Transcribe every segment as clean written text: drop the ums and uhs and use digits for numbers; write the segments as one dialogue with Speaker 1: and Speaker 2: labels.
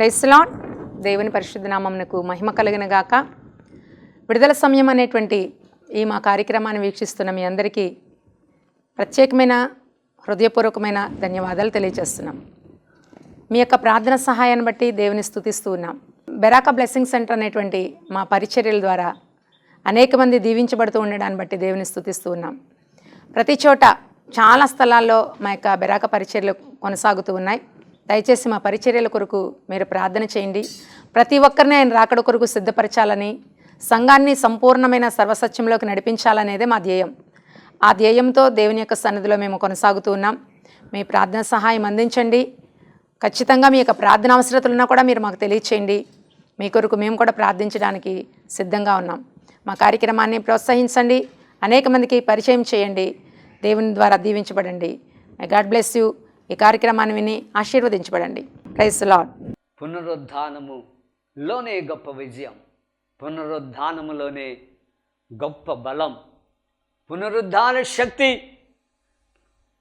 Speaker 1: Praise lord. దేవుని పరిశుద్ధ నామమునకు మహిమ కలుగును గాక. విడుదల సమయం అనేటువంటి ఈ మా కార్యక్రమాన్ని వీక్షిస్తున్న మీ అందరికీ ప్రత్యేకమైన హృదయపూర్వకమైన ధన్యవాదాలు తెలియజేస్తున్నాం. మీ యొక్క ప్రార్థన సహాయాన్ని బట్టి దేవుని స్తుతిస్తూ ఉన్నాం. బెరాకా బ్లెస్సింగ్ సెంటర్ అనేటువంటి మా పరిచర్యల ద్వారా అనేక మంది దీవించబడుతూ ఉండడాన్ని బట్టి దేవుని స్తుతిస్తూ ఉన్నాం. ప్రతి చోట చాలా స్థలాల్లో మా యొక్క బెరాకా పరిచర్యలు కొనసాగుతూ ఉన్నాయి. దయచేసి మా పరిచర్యల కొరకు మీరు ప్రార్థన చేయండి. ప్రతి ఒక్కరిని ఆయన రాకడ కొరకు సిద్ధపరచాలని, సంఘాన్ని సంపూర్ణమైన సర్వసత్యంలోకి నడిపించాలనేదే మా ధ్యేయం. ఆ ధ్యేయంతో దేవుని యొక్క సన్నిధిలో మేము కొనసాగుతూ ఉన్నాం. మీ ప్రార్థన సహాయం అందించండి. ఖచ్చితంగా మీ యొక్క ప్రార్థన అవసరతలున్నా కూడా మీరు మాకు తెలియచేయండి. మీ కొరకు మేము కూడా ప్రార్థించడానికి సిద్ధంగా ఉన్నాం. మా కార్యక్రమాన్ని ప్రోత్సహించండి, అనేక మందికి పరిచయం చేయండి. దేవుని ద్వారా దీవించబడండి. God bless you. ఈ కార్యక్రమాన్ని విని ఆశీర్వదించబడండి. Praise lord.
Speaker 2: పునరుద్ధానములోనే గొప్ప విజయం, పునరుద్ధానములోనే గొప్ప బలం, పునరుద్ధాన శక్తి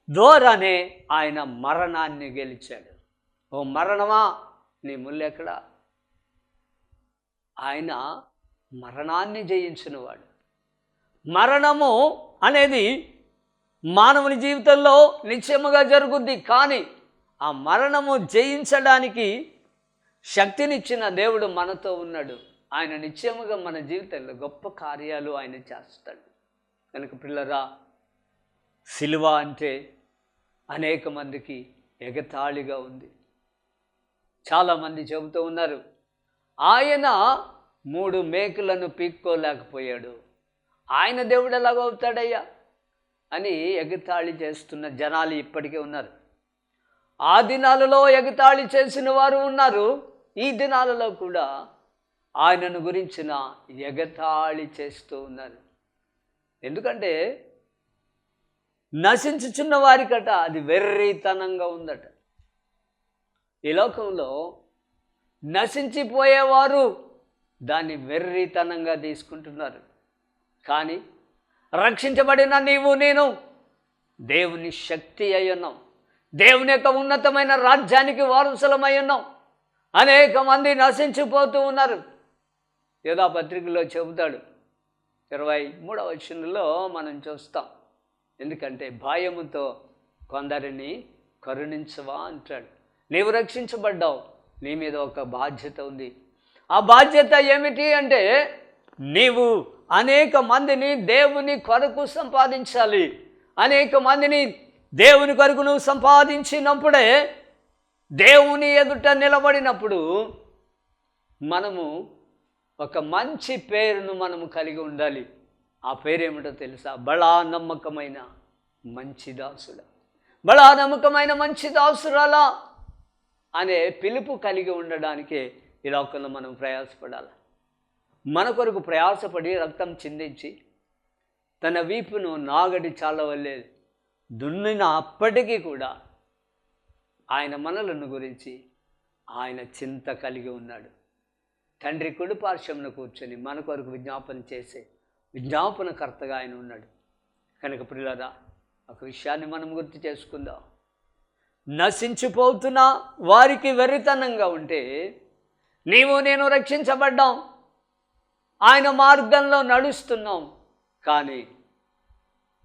Speaker 2: ద్వారానే ఆయన మరణాన్ని గెలిచాడు. ఓ మరణమా, నీ ముల్లెక్కడా? ఆయన మరణాన్ని జయించినవాడు. మరణము అనేది మానవుని జీవితంలో నిశ్చయముగా జరుగుద్ది. కానీ ఆ మరణము జయించడానికి శక్తినిచ్చిన దేవుడు మనతో ఉన్నాడు. ఆయన నిశ్చయముగా మన జీవితంలో గొప్ప కార్యాలు ఆయన చేస్తాడు. కనుక పిల్లరా, సిలువ అంటే అనేక మందికి ఎగతాళిగా ఉంది. చాలామంది చెబుతూ ఉన్నారు, ఆయన 3 మేకులను పీక్కోలేకపోయాడు, ఆయన దేవుడు ఎలాగవుతాడయ్యా అని ఎగతాళి చేస్తున్న జనాలు ఇప్పటికే ఉన్నారు. ఆ దినాలలో ఎగతాళి చేసిన వారు ఉన్నారు. ఈ దినాలలో కూడా ఆయనను గురించిన ఎగతాళి చేస్తూ ఉన్నారు. ఎందుకంటే నశించుచున్న వారికట అది వెర్రితనంగా ఉందట. ఈ లోకంలో నశించిపోయేవారు దాన్ని వెర్రితనంగా తీసుకుంటున్నారు. కానీ రక్షించబడిన నీవు నేను దేవుని శక్తి అయి ఉన్నాం. దేవుని యొక్క ఉన్నతమైన రాజ్యానికి వారసులమై ఉన్నాం. అనేక మంది నశించిపోతూ ఉన్నారు. యోధా పత్రికలో చెబుతాడు, 23వ వచనంలో మనం చూస్తాం. ఎందుకంటే భయముతో కొందరిని కరుణించవా అంటాడు. నీవు రక్షించబడ్డావు, నీ మీద ఒక బాధ్యత ఉంది. ఆ బాధ్యత ఏమిటి అంటే నీవు అనేక మందిని దేవుని కొరకు సంపాదించాలి. అనేక మందిని దేవుని కొరకు నువ్వు సంపాదించినప్పుడే, దేవుని ఎదుట నిలబడినప్పుడు మనము ఒక మంచి పేరును మనము కలిగి ఉండాలి. ఆ పేరేమిటో తెలుసా? బలా నమ్మకమైన మంచి దాసుడా, బలా నమ్మకమైన మంచి దాసురాలా అనే పిలుపు కలిగి ఉండడానికే ఈ లోకంలో మనం ప్రయాసపడాలి. మన కొరకు ప్రయాసపడి రక్తం చిందించి తన వీపును నాగడి చాలవల్లే దున్నిన అప్పటికీ కూడా ఆయన మనలను గురించి ఆయన చింత కలిగి ఉన్నాడు. తండ్రి కుడి పార్శ్వమున కూర్చొని మన కొరకు విజ్ఞాపన చేసే విజ్ఞాపనకర్తగా ఆయన ఉన్నాడు. కనుక ప్రియులారా, ఒక విషయాన్ని మనం గుర్తు చేసుకుందాం. నశించిపోతున్న వారికి వెర్రితనంగా ఉంటే నీవు నేను రక్షించబడ్డాం, ఆయన మార్గంలో నడుస్తున్నాం. కానీ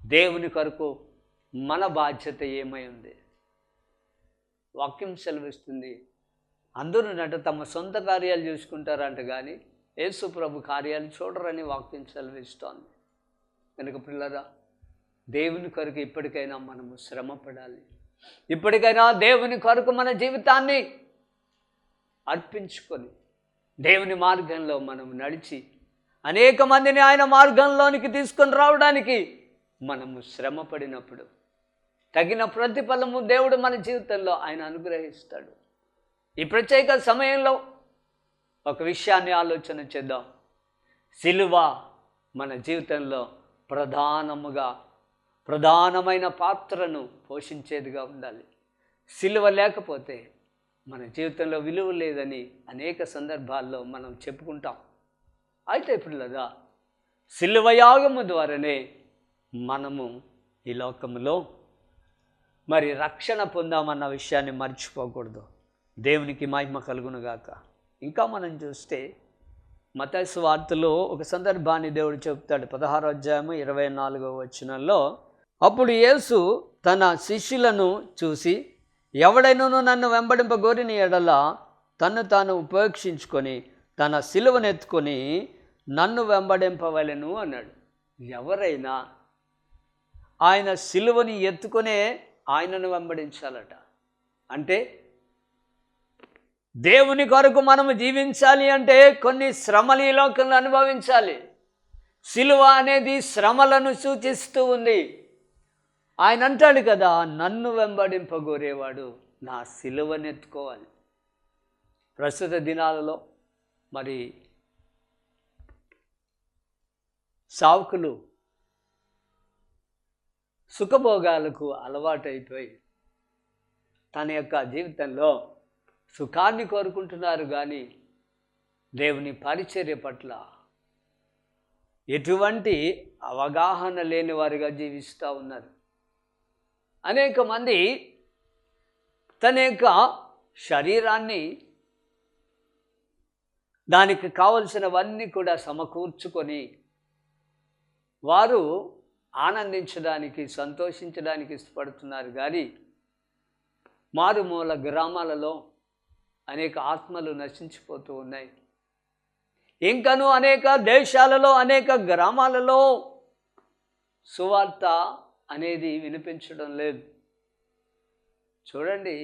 Speaker 2: దేవుని కొరకు మన బాధ్యత ఏమై ఉంది? వాక్యం సెలవిస్తుంది, అందరూ తమ సొంత కార్యాలు చూసుకుంటారంట, కానీ యేసు ప్రభు కార్యాలు చూడరని వాక్యం సెలవిస్తోంది. కనుక పిల్లరా, దేవుని కొరకు ఇప్పటికైనా మనము శ్రమ పడాలి. ఇప్పటికైనా దేవుని కొరకు మన జీవితాన్ని అర్పించుకొని దేవుని మార్గంలో మనం నడిచి అనేక మందిని ఆయన మార్గంలోనికి తీసుకొని రావడానికి మనము శ్రమ పడినప్పుడు తగిన ప్రతిఫలము దేవుడు మన జీవితంలో ఆయన అనుగ్రహిస్తాడు. ఈ ప్రత్యేక సమయంలో ఒక విషయాన్ని ఆలోచన చేద్దాం. సిలువ మన జీవితంలో ప్రధానమైన పాత్రను పోషించేదిగా ఉండాలి. సిలువ లేకపోతే మన జీవితంలో విలువ లేదని అనేక సందర్భాల్లో మనం చెప్పుకుంటాం. అయితే పిల్లరా, సిలువ యాగము ద్వారానే మనము ఈ లోకములో మరి రక్షణ పొందామన్న విషయాన్ని మర్చిపోకూడదు. దేవునికి మహిమ కలుగునుగాక. ఇంకా మనం చూస్తే మత్తయి సువార్తలో ఒక సందర్భాన్ని దేవుడు చెప్తాడు. 16వ అధ్యాయము 24వ వచనంలో, అప్పుడు యేసు తన శిష్యులను చూసి, ఎవడైనాను నన్ను వెంబడింపగోరిన ఎడల తన్ను తాను ఉపేక్షించుకొని తన సిలువనెత్తుకొని నన్ను వెంబడింపవలెను అన్నాడు. ఎవరైనా ఆయన సిలువని ఎత్తుకొనే ఆయనను వెంబడించాలట. అంటే దేవుని కొరకు మనము జీవించాలి అంటే కొన్ని శ్రమలు ఈ లోకంలో అనుభవించాలి. సిలువ అనేది శ్రమలను సూచిస్తూ ఉంది. ఆయన అంటాడు కదా, నన్ను వెంబడింపగోరేవాడు నా సిలువనెత్తుకోవాలి. ప్రస్తుత దినాలలో మరి సావుకులు సుఖభోగాలకు అలవాటైపోయి తన యొక్క జీవితంలో సుఖాన్ని కోరుకుంటున్నారు, కానీ దేవుని పరిచర్య పట్ల ఎటువంటి అవగాహన లేని వారిగా జీవిస్తూ ఉన్నారు. అనేక మంది తన యొక్క శరీరాన్ని దానికి కావలసినవన్నీ కూడా సమకూర్చుకొని వారు ఆనందించడానికి, సంతోషించడానికి ఇష్టపడుతున్నారు. కానీ మారుమూల గ్రామాలలో అనేక ఆత్మలు నశించిపోతూ ఉన్నాయి. ఇంకను అనేక దేశాలలో, అనేక గ్రామాలలో సువార్త అనేది వినిపించడం లేదు. చూడండి,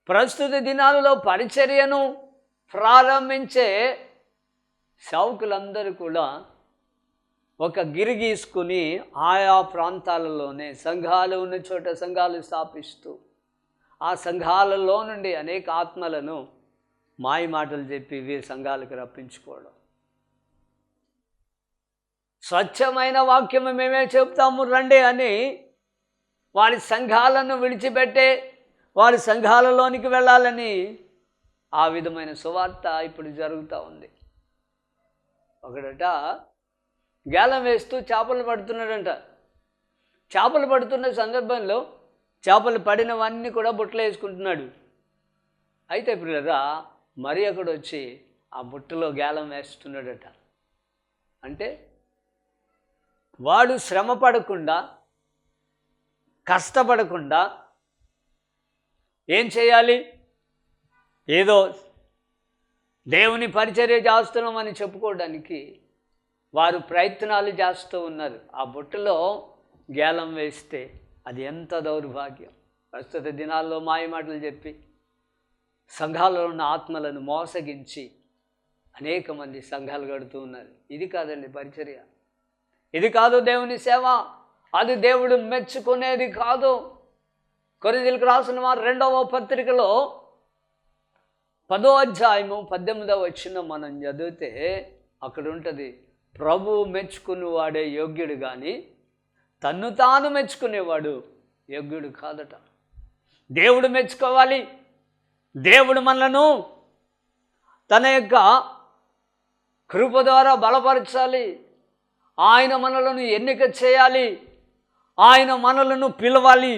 Speaker 2: ప్రస్తుత దినాలలో పరిచర్యను ప్రారంభించే సేవకులందరూ కూడా ఒక గిరి గీసుకుని ఆయా ప్రాంతాలలోనే సంఘాలు ఉన్న చోట సంఘాలు స్థాపిస్తూ ఆ సంఘాలలో నుండి అనేక ఆత్మలను మాయ మాటలు చెప్పి వీరి సంఘాలకు రప్పించుకోవడం. స్వచ్ఛమైన వాక్యము మేమే చెప్తాము రండి అని వారి సంఘాలను విడిచిపెట్టే వారి సంఘాలలోనికి వెళ్ళాలని ఆ విధమైన సువార్త ఇప్పుడు జరుగుతూ ఉంది. ఒకడట గేలం వేస్తూ చేపలు పడుతున్నాడంట. చేపలు పడుతున్న సందర్భంలో చేపలు పడినవన్నీ కూడా బుట్టలో వేసుకుంటున్నాడు. అయితే పిల్లరా మరి ఒకడు వచ్చి ఆ బుట్టలో గేలం వేస్తున్నాడట. అంటే వాడు శ్రమ పడకుండా, కష్టపడకుండా ఏం చేయాలి, ఏదో దేవుని పరిచర్య చేస్తున్నామని చెప్పుకోవడానికి వారు ప్రయత్నాలు చేస్తూ ఉన్నారు. ఆ బుట్టలో గేలం వేస్తే అది ఎంత దౌర్భాగ్యం. ప్రస్తుత దినాల్లో మాయమాటలు చెప్పి సంఘాలలో ఉన్న ఆత్మలను మోసగించి అనేక మంది సంఘాలు కడుతూ ఉన్నారు. ఇది కాదండి పరిచర్య, ఇది కాదు దేవుని సేవ, అది దేవుడు మెచ్చుకునేది కాదు. కొరింథీయులకు రాసిన వారు 2వ పత్రికలో 10వ అధ్యాయము 18వ వచనం మనం చదివితే అక్కడ ఉంటుంది, ప్రభువు మెచ్చుకునేవాడే యోగ్యుడు కానీ తన్ను తాను మెచ్చుకునేవాడు యోగ్యుడు కాదట. దేవుడు మెచ్చుకోవాలి. దేవుడు మనలను తన యొక్క కృప ద్వారా బలపరచాలి. ఆయన మనలను ఎన్నిక చేయాలి. ఆయన మనలను పిలవాలి.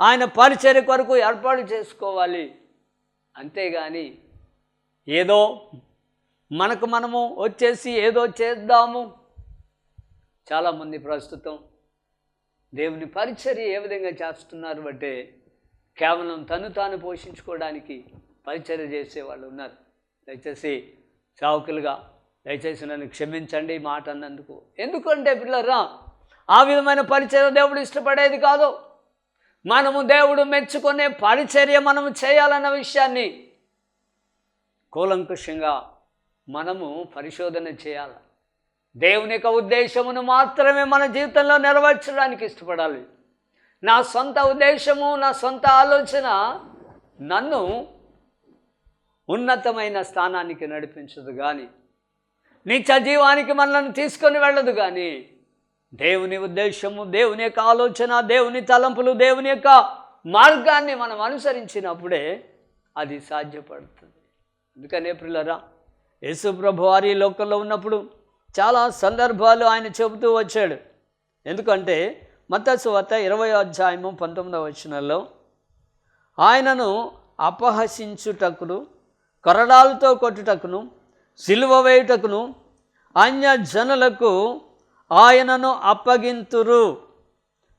Speaker 2: ఆయన పరిచర్య కొరకు ఏర్పాటు చేసుకోవాలి. అంతేగాని ఏదో మనకు మనము వచ్చేసి ఏదో చేద్దాము. చాలామంది ప్రస్తుతం దేవుని పరిచర్య ఏ విధంగా చేస్తున్నారు అంటే కేవలం తను తాను పోషించుకోవడానికి పరిచర్య చేసేవాళ్ళు ఉన్నారు. దయచేసి సావుకులుగా దయచేసి నన్ను క్షమించండి ఈ మాట అన్నందుకు. ఎందుకంటే పిల్లరా ఆ విధమైన పరిచర్య దేవుడు ఇష్టపడేది కాదు. మనము దేవుడు మెచ్చుకునే పరిచర్య మనము చేయాలన్న విషయాన్ని కూలంకుషంగా మనము పరిశోధన చేయాలి. దేవుని యొక్క ఉద్దేశమును మాత్రమే మన జీవితంలో నెరవేర్చడానికి ఇష్టపడాలి. నా సొంత ఉద్దేశము, నా సొంత ఆలోచన నన్ను ఉన్నతమైన స్థానానికి నడిపించదు కానీ, నిత్య జీవానికి మనల్ని తీసుకొని వెళ్ళదు కానీ, దేవుని ఉద్దేశము, దేవుని యొక్క ఆలోచన, దేవుని తలంపులు, దేవుని యొక్క మార్గాన్ని మనం అనుసరించినప్పుడే అది సాధ్యపడుతుంది. అందుకనే ప్రియులారా యేసు ప్రభు వారి లోకంలో ఉన్నప్పుడు చాలా సందర్భాలు ఆయన చెబుతూ వచ్చాడు. ఎందుకంటే మత్తయి సువార్త 20వ అధ్యాయము 19వ వచనంలో ఆయనను అపహసించుటకును, కొరడాలతో కొట్టుటకును, సిలువ వేయుటకును అన్యజనులకు ఆయనను అప్పగింతురు.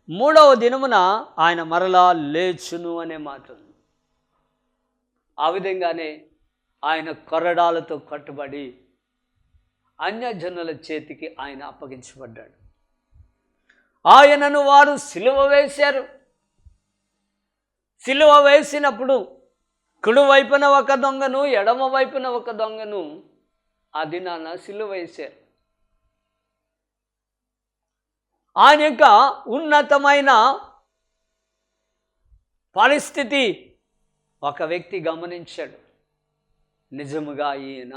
Speaker 2: మూడవ దినమున ఆయన మరలా లేచును అనే మాట ఉంది. ఆ విధంగానే ఆయన కొరడాలతో కట్టుబడి అన్యజనుల చేతికి ఆయన అప్పగించబడ్డాడు. ఆయనను వారు సిలువ వేశారు. సిలువ వేసినప్పుడు కుడి వైపున ఒక దొంగను, ఎడమ వైపున ఒక దొంగను ఆ దినాన సిలువ వేశారు. ఆయన యొక్క ఉన్నతమైన పరిస్థితి ఒక వ్యక్తి గమనించాడు. నిజముగా ఈయన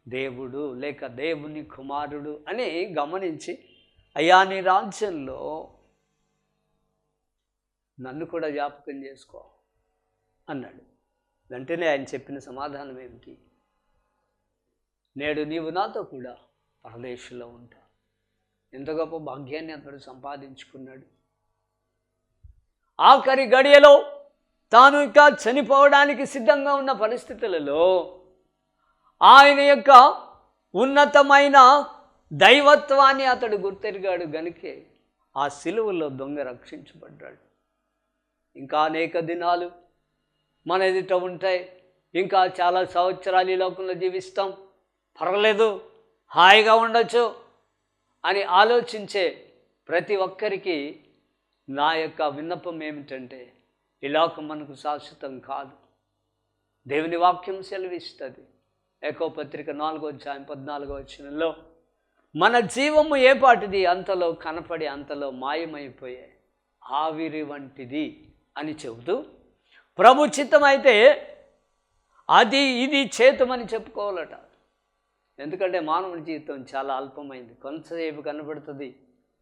Speaker 2: దేవుడు లేక దేవుని కుమారుడు అని గమనించి, అయ్యా నీ రాజ్యంలో నన్ను కూడా జ్ఞాపకం చేసుకో అన్నాడు. వెంటనే ఆయన చెప్పిన సమాధానం ఏమిటి? నేడు నీవు నాతో కూడా పరదేశంలో ఉంటా. ఎంత గొప్ప భాగ్యాన్ని అతడు సంపాదించుకున్నాడు. ఆఖరి గడియలో తాను ఇక చనిపోవడానికి సిద్ధంగా ఉన్న పరిస్థితులలో ఆయన యొక్క ఉన్నతమైన దైవత్వాన్ని అతడు గుర్తెరిగాడు గనుకే ఆ సిలువలో దొంగ రక్షించబడ్డాడు. ఇంకా అనేక దినాలు మన ఎదుట ఉంటాయి. ఇంకా చాలా సంవత్సరాలు ఈ లోకంలో జీవిస్తాం, పర్వాలేదు, హాయిగా ఉండొచ్చు అని ఆలోచించే ప్రతి ఒక్కరికి నా యొక్క విన్నపం ఏమిటంటే, ఈ లోకం మనకు శాశ్వతం కాదు. దేవుని వాక్యం సెలవిస్తుంది. యాకోబు పత్రిక 4:14 మన జీవము ఏపాటిది, అంతలో కనపడి అంతలో మాయమైపోయే ఆవిరి వంటిది అని చెబుతూ, ప్రభు చిత్తమైతే అది ఇది చేతమని చెప్పుకోవాలట. ఎందుకంటే మానవుని జీవితం చాలా అల్పమైంది. కొంతసేపు కనబడుతుంది,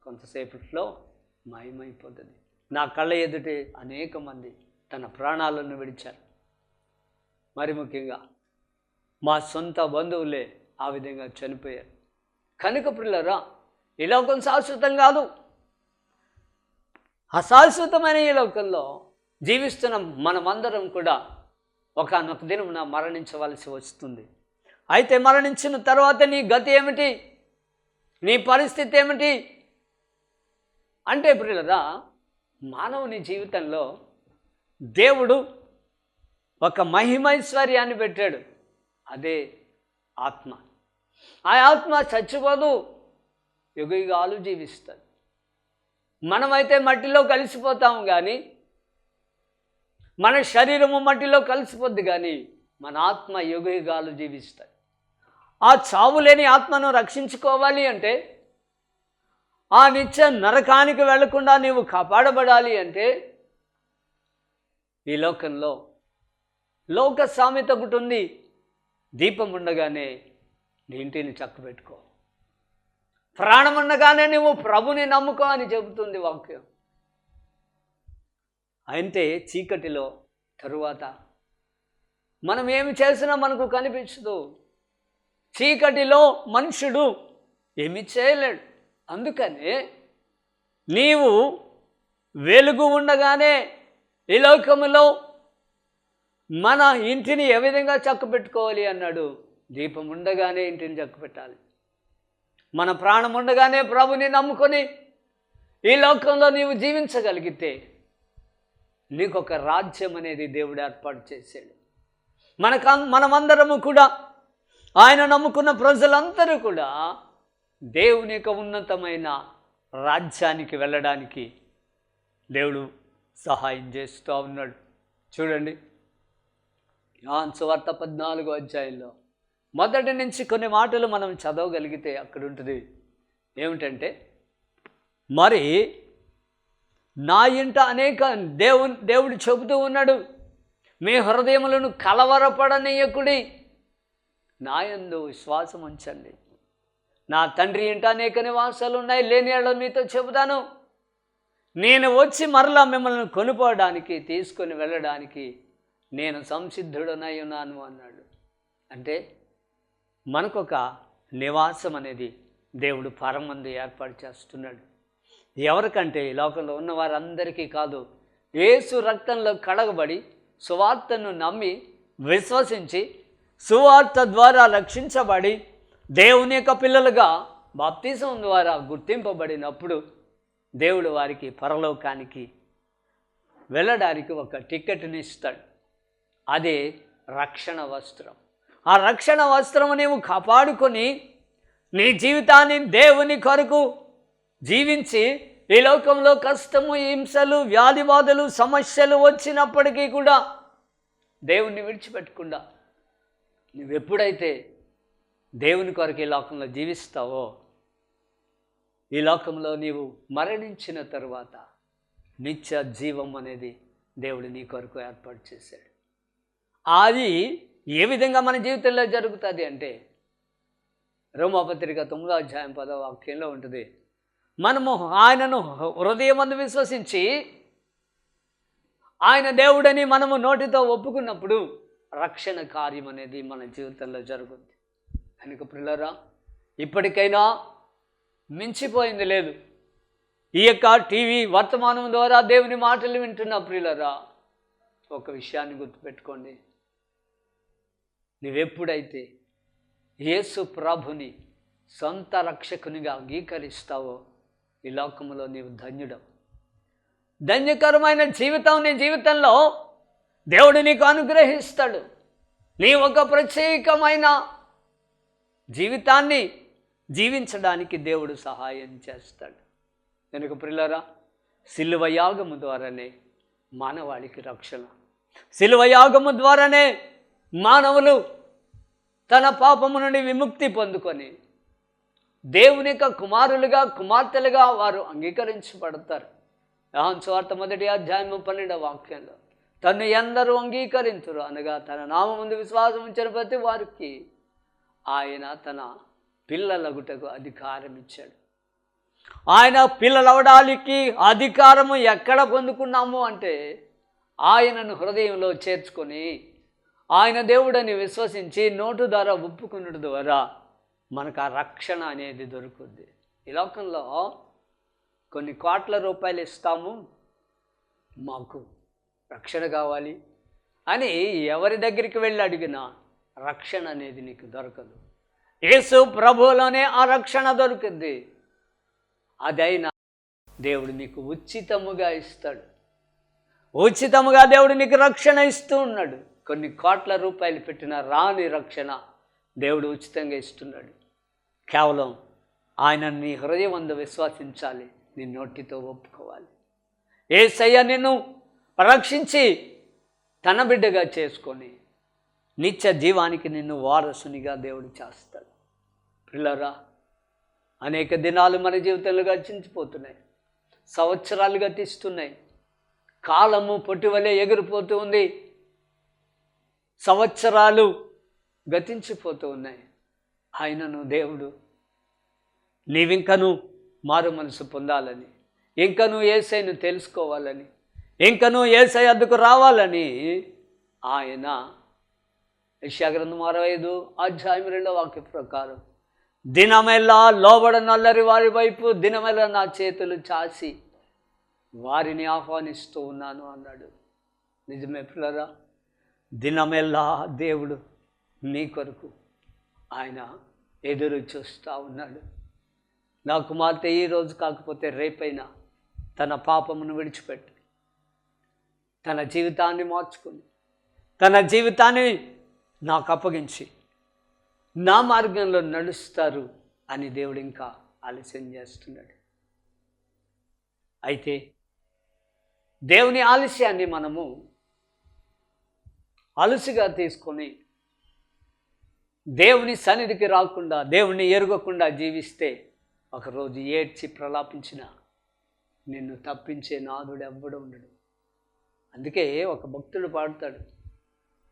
Speaker 2: కొంతసేపట్లో మాయమైపోతుంది. నా కళ్ళ ఎదుటే అనేక మంది తన ప్రాణాలను విడిచారు. మరి ముఖ్యంగా మా సొంత బంధువులే ఆ విధంగా చనిపోయారు. కనుక పిల్లరా, ఈ లోకం శాశ్వతం కాదు. అశాశ్వతమైన ఈ లోకంలో జీవిస్తున్న మనమందరం కూడా ఒకానొక దినమున మరణించవలసి వస్తుంది. అయితే మరణించిన తర్వాత నీ గతి ఏమిటి, నీ పరిస్థితి ఏమిటి అంటే పిల్లరా, మానవుని జీవితంలో దేవుడు ఒక మహిమైశ్వర్యాన్ని పెట్టాడు. అదే ఆత్మ. ఆ ఆత్మ చచ్చిపోదు, యుగయుగాలు జీవిస్తుంది. మనమైతే మట్టిలో కలిసిపోతాము కానీ, మన శరీరము మట్టిలో కలిసిపోద్ది కానీ మన ఆత్మ యుగయుగాలు జీవిస్తుంది. ఆ చావులేని ఆత్మను రక్షించుకోవాలి అంటే, ఆ నిత్య నరకానికి వెళ్లకుండా నీవు కాపాడబడాలి అంటే, ఈ లోకంలో లోక సామెత ఒకటి ఉంది, దీపం ఉండగానే నీ ఇంటిని చక్కబెట్టుకో, ప్రాణం ఉండగానే నువ్వు ప్రభుని నమ్ముకో అని చెబుతుంది వాక్యం. అంటే చీకటిలో తరువాత మనం ఏమి చేసినా మనకు కనిపించదు. చీకటిలో మనుషుడు ఏమి చేయలేడు. అందుకనే నీవు వెలుగు ఉండగానే ఈ లోకములో మన ఇంటిని ఏ విధంగా చక్కబెట్టుకోవాలి అన్నాడు. దీపం ఉండగానే ఇంటిని చక్కబెట్టాలి. మన ప్రాణం ఉండగానే ప్రభుని నమ్ముకొని ఈ లోకంలో నీవు జీవించగలిగితే నీకు ఒక రాజ్యం అనేది దేవుడు ఏర్పాటు చేశాడు. మనమందరము కూడా, ఆయన నమ్ముకున్న ప్రజలందరూ కూడా దేవుని యొక్క ఉన్నతమైన రాజ్యానికి వెళ్ళడానికి దేవుడు సహాయం చేస్తూ ఉన్నాడు. చూడండి, యోహాను సువార్త 14 మొదటి నుంచి కొన్ని మాటలు మనం చదవగలిగితే అక్కడ ఉంటుంది. ఏమిటంటే, మరి నా ఇంట అనేక దేవుడు చెబుతూ ఉన్నాడు, మీ హృదయములను కలవరపడనీయకుడి, నా యందు విశ్వాసం ఉంచండి. నా తండ్రి ఇంట అనేక నివాసాలు ఉన్నాయి, లేని యెడల మీతో చెబుతాను. నేను వచ్చి మరలా మిమ్మల్ని కొనుక్కోవడానికి, తీసుకొని వెళ్ళడానికి నేను సంసిద్ధుడనై ఉన్నాను అన్నాడు. అంటే మనకొక నివాసం అనేది దేవుడు పరమందు ఏర్పాటు చేస్తున్నాడు. ఎవరికంటే ఈ లోకంలో ఉన్న వారందరికీ కాదు, యేసు రక్తంలో కడగబడి సువార్తను నమ్మి విశ్వసించి సువార్త ద్వారా రక్షించబడి దేవుని యొక్క పిల్లలుగా బాప్తిసం ద్వారా గుర్తింపబడినప్పుడు దేవుడు వారికి పరలోకానికి వెళ్ళడానికి ఒక టికెట్ని ఇస్తాడు. అదే రక్షణ వస్త్రం. ఆ రక్షణ వస్త్రము నీవు కాపాడుకొని నీ జీవితాన్ని దేవుని కొరకు జీవించి ఈ లోకంలో కష్టము, హింసలు, వ్యాధి బాధలు, సమస్యలు వచ్చినప్పటికీ కూడా దేవుణ్ణి విడిచిపెట్టకుండా నువ్వెప్పుడైతే దేవుని కొరకు ఈ లోకంలో జీవిస్తావో, ఈ లోకంలో నీవు మరణించిన తరువాత నిత్య జీవం అనేది దేవుడు నీ కొరకు ఏర్పాటు చేశాడు. అది ఏ విధంగా మన జీవితంలో జరుగుతుంది అంటే రోమాపత్రిక 9వ అధ్యాయం 10వ వాక్యంలో ఉంటుంది. మనము ఆయనను హృదయమందు విశ్వసించి ఆయన దేవుడని మనము నోటితో ఒప్పుకున్నప్పుడు రక్షణ కార్యం అనేది మన జీవితంలో జరుగుతుంది. కనుక ప్రియులారా, ఇప్పటికైనా మించిపోయింది లేదు. ఈ యొక్క టీవీ వర్తమానం ద్వారా దేవుని మాటలు వింటున్న ప్రియులారా, ఒక విషయాన్ని గుర్తుపెట్టుకోండి. నువ్వెప్పుడైతే యేసు ప్రభుని సొంత రక్షకునిగా అంగీకరిస్తావో ఈ లోకంలో నీవు ధన్యుడవు. ధన్యకరమైన జీవితం నీ జీవితంలో దేవుడు నీకు అనుగ్రహిస్తాడు. నీ ఒక ప్రత్యేకమైన జీవితాన్ని జీవించడానికి దేవుడు సహాయం చేస్తాడు. కనుక ప్రియులారా, సిలువ యాగము ద్వారానే మానవాళికి రక్షణ. సిలువ యాగము ద్వారానే మానవులు తన పాపము నుండి విముక్తి పొందుకొని దేవుని యొక్క కుమారులుగా, కుమార్తెలుగా వారు అంగీకరించబడతారు. యోహాను సువార్త 1వ అధ్యాయం 12వ వాక్యంలో తను ఎందరూ అంగీకరింతురు అనగా తన నామముందు విశ్వాసం ఉంచిన ప్రతి వారికి ఆయన తన పిల్లలగుటకు అధికారం ఇచ్చాడు. ఆయన పిల్లలవడానికి అధికారము ఎక్కడ పొందుకున్నాము అంటే ఆయనను హృదయంలో చేర్చుకొని ఆయన దేవుడని విశ్వసించి నోటు ద్వారా ఒప్పుకున్నట్టు ద్వారా మనకు ఆ రక్షణ అనేది దొరుకుద్ది. ఈ లోకంలో కొన్ని కోట్ల రూపాయలు ఇస్తాము, మాకు రక్షణ కావాలి అని ఎవరి దగ్గరికి వెళ్ళి అడిగినా రక్షణ అనేది నీకు దొరకదు. యేసు ప్రభువులోనే ఆ రక్షణ దొరుకుద్ది. అదైనా దేవుడు నీకు ఉచితముగా ఇస్తాడు. ఉచితముగా దేవుడు నీకు రక్షణ ఇస్తూ ఉన్నాడు. కొన్ని కోట్ల రూపాయలు పెట్టిన రాని రక్షణ దేవుడు ఉచితంగా ఇస్తున్నాడు. కేవలం ఆయన నీ హృదయమందు విశ్వసించాలి, నీ నోటితో ఒప్పుకోవాలి. యేసయ్య నిన్ను రక్షించి తన బిడ్డగా చేసుకొని నిత్య జీవానికి నిన్ను వారసునిగా దేవుడు చేస్తాడు. పిల్లరా, అనేక దినాలు మన జీవితంలో గతించిపోతున్నాయి, సంవత్సరాలు గతిస్తున్నాయి, కాలము పొట్టివలే ఎగిరిపోతూ ఉంది, సంవత్సరాలు గతించిపోతూ ఉన్నాయి. ఆయనను దేవుడు నీవింకను మారు మనసు పొందాలని, ఇంకను యేసయ్యను తెలుసుకోవాలని, ఇంకను యేసయ్య వద్దకు రావాలని ఆయన యెషయా గ్రంథం 65 అధ్యాయం 2వ వాక్య ప్రకారం దినమెల్లా లోబడనల్లరి వారి వైపు దినమెల్లా నా చేతులు చాచి వారిని ఆహ్వానిస్తూ ఉన్నాను అన్నాడు. నిజమే పిల్లరా, దినమెల్లా దేవుడు నీ కొరకు ఆయన ఎదురు చూస్తూ ఉన్నాడు. నా కుమార్తె ఈరోజు కాకపోతే రేపైనా తన పాపమును విడిచిపెట్టి తన జీవితాన్ని మార్చుకుని తన జీవితాన్ని నాకు అప్పగించి నా మార్గంలో నడుస్తారు అని దేవుడు ఇంకా ఆలస్యం చేస్తున్నాడు. అయితే దేవుని ఆలస్యాన్ని మనము అలుసుగా తీసుకొని దేవుని సన్నిధికి రాకుండా, దేవుని ఎరుగకుండా జీవిస్తే ఒకరోజు ఏడ్చి ప్రలాపించిన నిన్ను తప్పించే నాదుడు ఎవ్వడు ఉండడు. అందుకే ఒక భక్తుడు పాడుతాడు,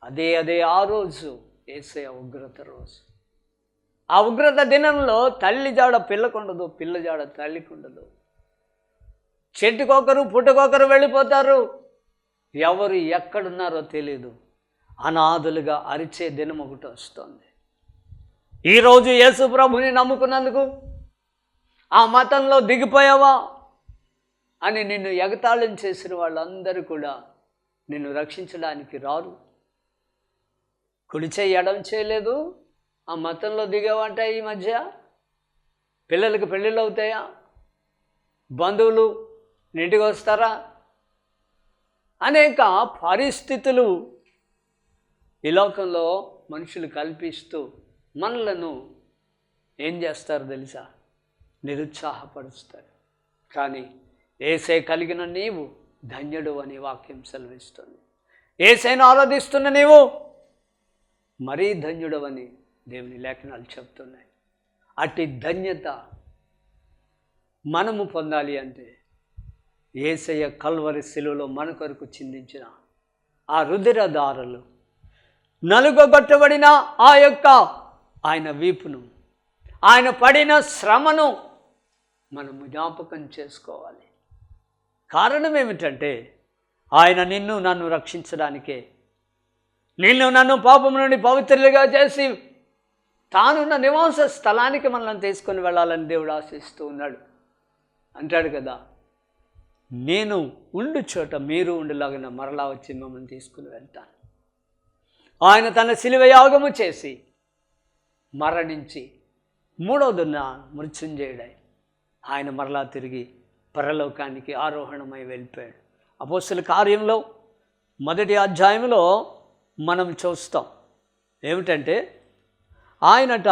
Speaker 2: అదే అదే ఆ రోజు యేసయ్య ఉగ్రత రోజు. ఆ ఉగ్రత దినంలో తల్లి జాడ పిల్లకుండదు, పిల్ల జాడ తల్లికుండదు. చెట్టుకొకరు పుట్టుకొకరు వెళ్ళిపోతారు, ఎవరు ఎక్కడున్నారో తెలియదు. అనాథులుగా అరిచే దినం ఒకటి వస్తుంది. ఈరోజు యేసు ప్రభుని నమ్ముకున్నందుకు ఆ మతంలో దిగిపోయావా అని నిన్ను ఎగతాళం చేసిన వాళ్ళందరూ కూడా నిన్ను రక్షించడానికి రారు. కుడి చేయి ఎడం చేయలేదు, ఆ మతంలో దిగావంట. ఈ మధ్య పిల్లలకి పెళ్ళిళ్ళు అవుతాయా? బంధువులు ఇంటికి వస్తారా? అనేక పరిస్థితులు ఈ లోకంలో మనుషులు కల్పిస్తూ మనలను ఏం చేస్తారు తెలుసా? నిరుత్సాహపరుస్తారు. కానీ యేసే కలిగిన నీవు ధన్యుడు అని వాక్యం సెలవిస్తుంది. యేసేను ఆరాధిస్తున్న నీవు మరీ ధన్యుడవని దేవుని లేఖనాలు చెప్తున్నాయి. అట్టి ధన్యత మనము పొందాలి అంటే యేసయ్య కల్వరి శిలువలో మన కొరకు చిందించిన ఆ రుధిరధారలు, నలుగొట్టబడిన ఆ యొక్క ఆయన వీపును, ఆయన పడిన శ్రమను మనము జ్ఞాపకం చేసుకోవాలి. కారణం ఏమిటంటే ఆయన నిన్ను నన్ను రక్షించడానికే, నిన్ను నన్ను పాపం నుండి పవిత్రులుగా చేసి తానున్న నివాస స్థలానికి మనల్ని తీసుకొని వెళ్ళాలని దేవుడు ఆశిస్తూ ఉన్నాడు. అంటాడు కదా, నేను ఉండు చోట మీరు ఉండులాగిన మరలా వచ్చి మిమ్మల్ని తీసుకుని వెళ్తాను. ఆయన తన శిలువ యాగము చేసి మరణించి మూడవ దిన మృత్యుంజయుడై ఆయన మరలా తిరిగి పరలోకానికి ఆరోహణమై వెళ్ళిపోయాడు. అపోస్తలుల కార్యంలో 1వ అధ్యాయంలో మనం చూస్తాం ఏమిటంటే, ఆయనట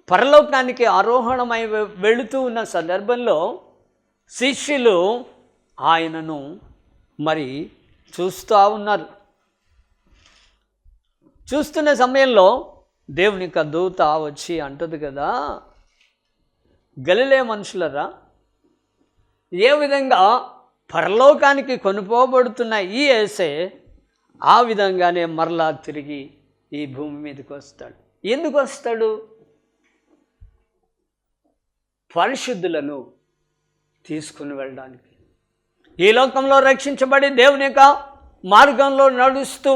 Speaker 2: పరలోకానికి ఆరోహణమై వెళుతూ ఉన్న సందర్భంలో శిష్యులు ఆయనను మరి చూస్తూ ఉన్నారు. చూస్తున్న సమయంలో దేవుని యొక్క దూత వచ్చి అంటది కదా, గలిలే మనుషులరా, ఏ విధంగా పరలోకానికి కొనుపోబడుతున్న ఈ యేసే ఆ విధంగానే మరలా తిరిగి ఈ భూమి మీదకి వస్తాడు. ఎందుకు వస్తాడు? పరిశుద్ధులను తీసుకుని వెళ్ళడానికి. ఈ లోకంలో రక్షించబడి దేవుని యొక్క మార్గంలో నడుస్తూ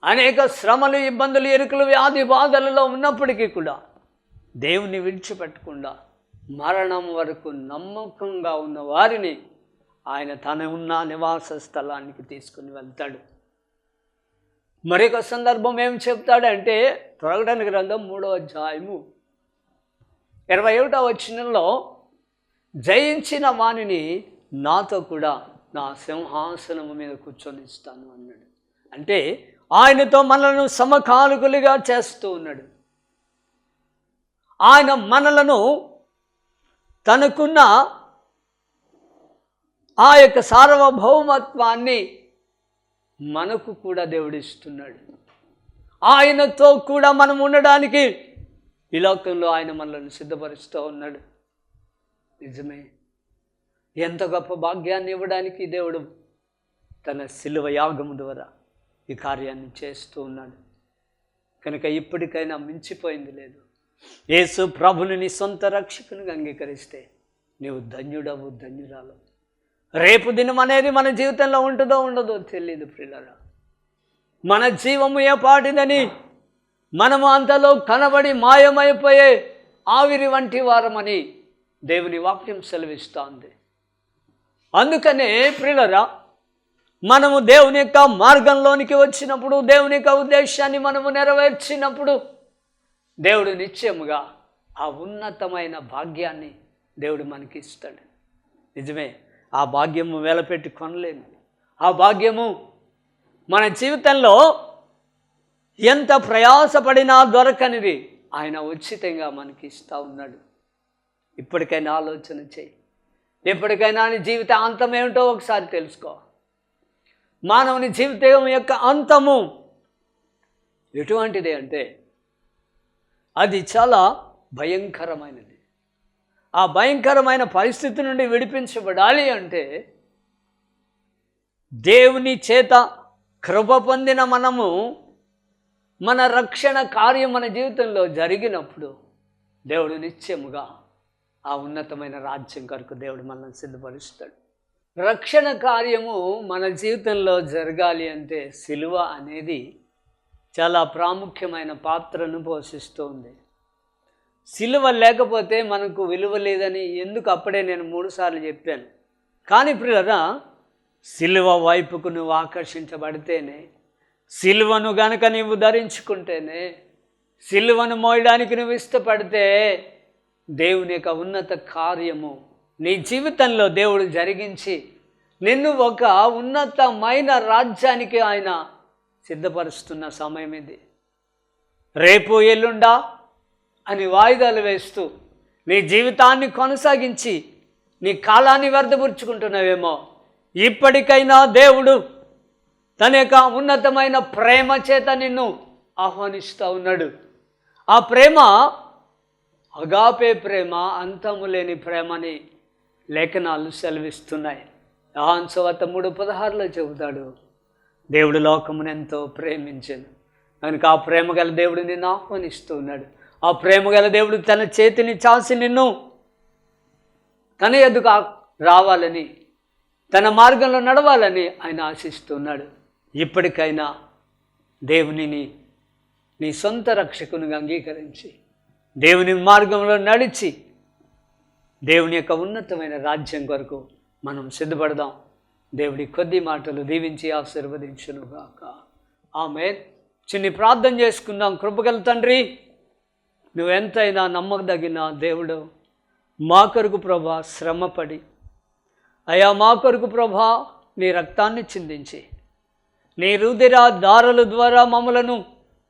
Speaker 2: అనేక శ్రమలు, ఇబ్బందులు, ఎరుకలు, వ్యాధి బాధలలో ఉన్నప్పటికీ కూడా దేవుని విడిచిపెట్టకుండా మరణం వరకు నమ్మకంగా ఉన్న వారిని ఆయన తన ఉన్న నివాస స్థలానికి తీసుకుని వెళ్తాడు. మరొక సందర్భం ఏం చెప్తాడంటే, ప్రకటన గ్రంథం 3వ అధ్యాయము 21వ వచనంలో, జయించిన వానిని నాతో కూడా నా సింహాసనము మీద కూర్చొనిస్తాను అన్నాడు. అంటే ఆయనతో మనలను సమకాలికులుగా చేస్తూ ఉన్నాడు. ఆయన మనలను తనకున్న ఆ యొక్క సార్వభౌమత్వాన్ని మనకు కూడా దేవుడిస్తున్నాడు. ఆయనతో కూడా మనం ఉండడానికి ఈ లోకంలో ఆయన మనల్ని సిద్ధపరుస్తూ ఉన్నాడు. నిజమే, ఎంత గొప్ప భాగ్యాన్ని ఇవ్వడానికి దేవుడు తన శిలువ యాగము ద్వారా ఈ కార్యాన్ని చేస్తూ ఉన్నాడు. కనుక ఇప్పటికైనా మించిపోయింది లేదు. యేసు ప్రభుని నీ సొంత రక్షకునిగా అంగీకరిస్తే నీవు ధన్యుడవు, ధన్యురాలు. రేపు దినం అనేది మన జీవితంలో ఉంటుందో ఉండదో తెలియదు ప్రియులారా. మన జీవము ఏ పాటిదని మనము అంతలో కనబడి మాయమైపోయే ఆవిరి వంటి వారమని దేవుని వాక్యం సెలవిస్తోంది. అందుకనే ప్రియులారా, మనము దేవుని యొక్క మార్గంలోనికి వచ్చినప్పుడు, దేవుని యొక్క ఉద్దేశాన్ని మనము నెరవేర్చినప్పుడు దేవుడు నిశ్చయముగా ఆ ఉన్నతమైన భాగ్యాన్ని దేవుడు మనకి ఇస్తాడు. నిజమే, ఆ భాగ్యము వెలపెట్టి కొనలేము. ఆ భాగ్యము మన జీవితంలో ఎంత ప్రయాసపడినా దొరకనిది ఆయన ఉచితంగా మనకి ఇస్తూ ఉన్నాడు. ఇప్పటికైనా ఆలోచన చేయి. ఎప్పటికైనా నీ జీవిత అంతం ఏమిటో ఒకసారి తెలుసుకో. మానవుని జీవితం యొక్క అంతము ఎటువంటిది అంటే అది చాలా భయంకరమైనది. ఆ భయంకరమైన పరిస్థితి నుండి విడిపించబడాలి అంటే దేవుని చేత కృప పొందిన మనము మన రక్షణ కార్యం మన జీవితంలో జరిగినప్పుడు దేవుడు నిశ్చయముగా ఆ ఉన్నతమైన రాజ్యం కొరకు దేవుడు మనల్ని సిద్ధపరుస్తాడు. రక్షణ కార్యము మన జీవితంలో జరగాలి అంటే సిలువ అనేది చాలా ప్రాముఖ్యమైన పాత్రను పోషిస్తూ ఉంది. సిలువ లేకపోతే మనకు విలువ లేదని ఎందుకు అప్పుడే నేను 3 సార్లు చెప్పాను. కానీ ప్రియులారా, సిలువ వైపుకు నువ్వు ఆకర్షించబడితేనే, సిలువను గనక నీవు ధరించుకుంటేనే, సిలువను మోయడానికి నువ్వు ఇష్టపడితే దేవుని యొక్క ఉన్నత కార్యము నీ జీవితంలో దేవుడు జరిగించి నిన్ను ఒక ఉన్నతమైన రాజ్యానికి ఆయన సిద్ధపరుస్తున్న సమయం ఇది. రేపు ఎల్లుండా అని వాయిదాలు వేస్తూ నీ జీవితాన్ని కొనసాగించి నీ కాలాన్ని వ్యర్థపరుచుకుంటున్నావేమో, ఇప్పటికైనా దేవుడు తన యొక్క ఉన్నతమైన ప్రేమ చేత నిన్ను ఆహ్వానిస్తూ ఉన్నాడు. ఆ ప్రేమ అగాపే ప్రేమ, అంతము లేని ప్రేమని లేఖనాలు సెలవిస్తున్నాయి. యోహాను సువార్త 3:16 చెబుతాడు, దేవుడు లోకమును ఎంతో ప్రేమించాను కనుక ఆ ప్రేమ గల దేవుడు నిన్ను ఆహ్వానిస్తూ ఉన్నాడు. ఆ ప్రేమ గల దేవుడు తన చేతిని చాచి నిన్ను తన ఎదుగు రావాలని, తన మార్గంలో నడవాలని ఆయన ఆశిస్తున్నాడు. ఇప్పటికైనా దేవునిని నీ సొంత రక్షకునిగా అంగీకరించి దేవుని మార్గంలో నడిచి దేవుని యొక్క ఉన్నతమైన రాజ్యం కొరకు మనం సిద్ధపడదాం. దేవుడి కొద్ది మాటలు దీవించి ఆశీర్వదించునుగాక. ఆమేన్. చిన్ని ప్రార్థన చేసుకుందాం. కృపగల తండ్రి, నువ్వెంతైనా నమ్మదగిన దేవుడు. మా కొరకు ప్రభా శ్రమపడి, అయా మా కొరకు ప్రభా నీ రక్తాన్ని చిందించి, నీ రుధిర దారుల ద్వారా మమ్మలను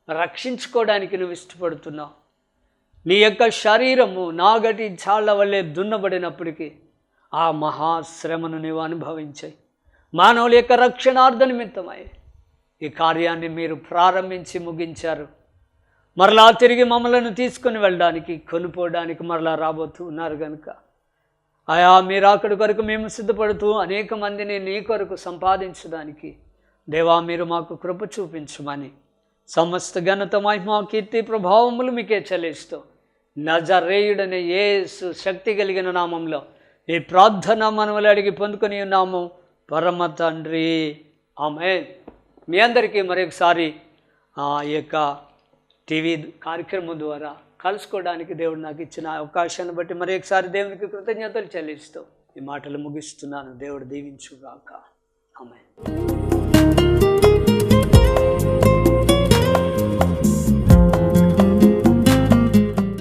Speaker 2: రక్షించుకోవడానికి నువ్వు ఇష్టపడుతున్నావు. నీ యొక్క శరీరము నాగటి చాళ్ల వల్లే దున్నబడినప్పటికీ ఆ మహాశ్రమను నీవు అనుభవించాయి. మానవుల యొక్క రక్షణార్థ నిమిత్తమై ఈ కార్యాన్ని మీరు ప్రారంభించి ముగించారు. మరలా తిరిగి మమ్మలను తీసుకుని వెళ్ళడానికి, కొనుక్కోవడానికి మరలా రాబోతూ ఉన్నారు కనుక ఆయా మీరు అక్కడి కొరకు మేము సిద్ధపడుతూ అనేక మందిని నీ కొరకు సంపాదించడానికి దేవా మీరు మాకు కృప చూపించమని సమస్త ఘనత మహిమ కీర్తి ప్రభావములు మీకే చెల్లిస్తూ నజరేయుడనే యేసు శక్తి కలిగిన నామంలో ఈ ప్రార్థన మనములు అడిగి పొందుకొని ఉన్నాము పరమ తండ్రి. ఆమేన్. మీ అందరికీ మరొకసారి ఆ యొక్క టీవీ కార్యక్రమం ద్వారా కలుసుకోవడానికి దేవుడు నాకు ఇచ్చిన అవకాశాన్ని బట్టి మరొకసారి దేవునికి కృతజ్ఞతలు చెల్లిస్తూ ఈ మాటలు ముగిస్తున్నాను. దేవుడు దీవించుగాక. ఆమేన్.